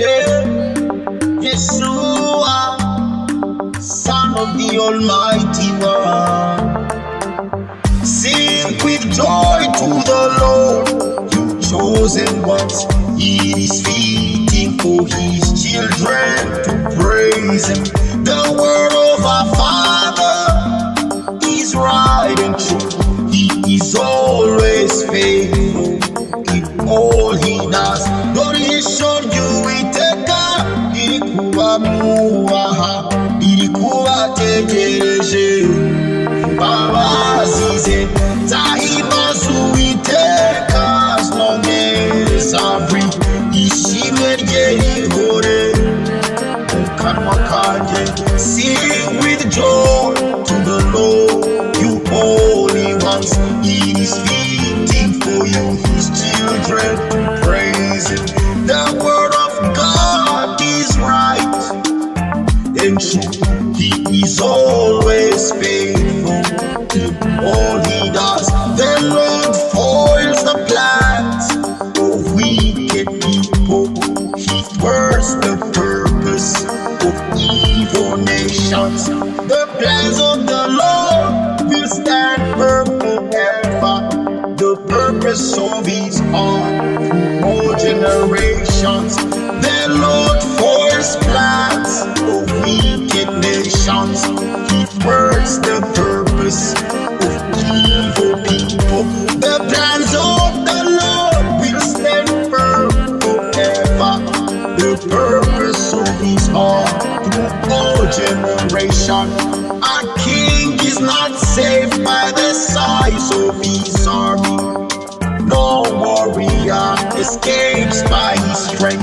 Yeah, Yeshua, Son of the Almighty One. Sing with joy to the Lord, you chosen ones. It is fitting for His children to praise Him. The word of our Father is right and true. He is always faithful in all He does. Dore, ijisho ry'Uwiteka riri ku bamwubaha, riri ku bategereje imbabazi ze. Nzahimbaza Uwiteka as long as I breathe. Ishimwe Rye Rihore mu kanwa kange. Sing with joy to the Lord, you holy ones. It is fitting for you, His children, to praise Him. The word of God is right and true. He is always faithful in all He does. The Lord foils the plans of wicked people. He thwarts the purpose of evil nations. The plans of the Lord will stand firm forever. The purpose of His heart through all generations. The Lord foils plans of wicked nations. He thwarts the purpose of evil people. The plans of the Lord will stand firm forever. The purpose of His heart through all generations. Our King is not saved by the size of His army. No warrior escapes by his strength.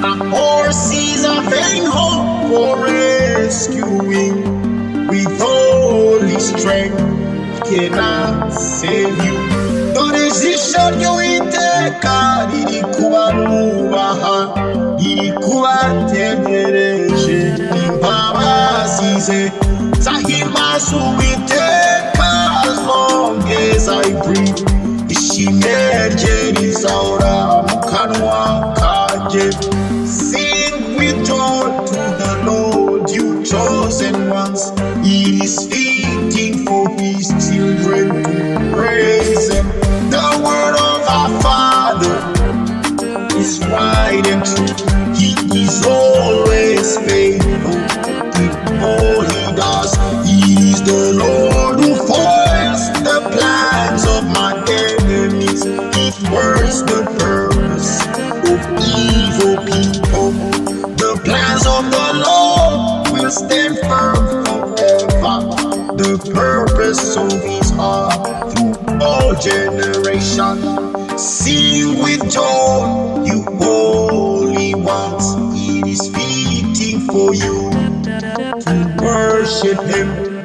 A horse is a vain hope for rescuing. With all his strength, he cannot save you. Dore, ijisho ry'Uwiteka riri ku bamwubaha, riri ku bategereje imbabazi ze. Nzahimbaza Uwiteka as long as I breathe. Ishimwe Rye Rihore mu kanwa kange. Sing with joy to the Lord, you chosen ones. It is fitting for His children to praise Him. The word of our Father is right and true. He is always faithful in all He does. It is the Lord who foils the plans of my enemies. He thwarts the purpose of evil people. The plans of the Lord will stand firm forever. The purpose of His heart through all generations. Sing with joy, you holy ones. It is fitting for you to worship Him.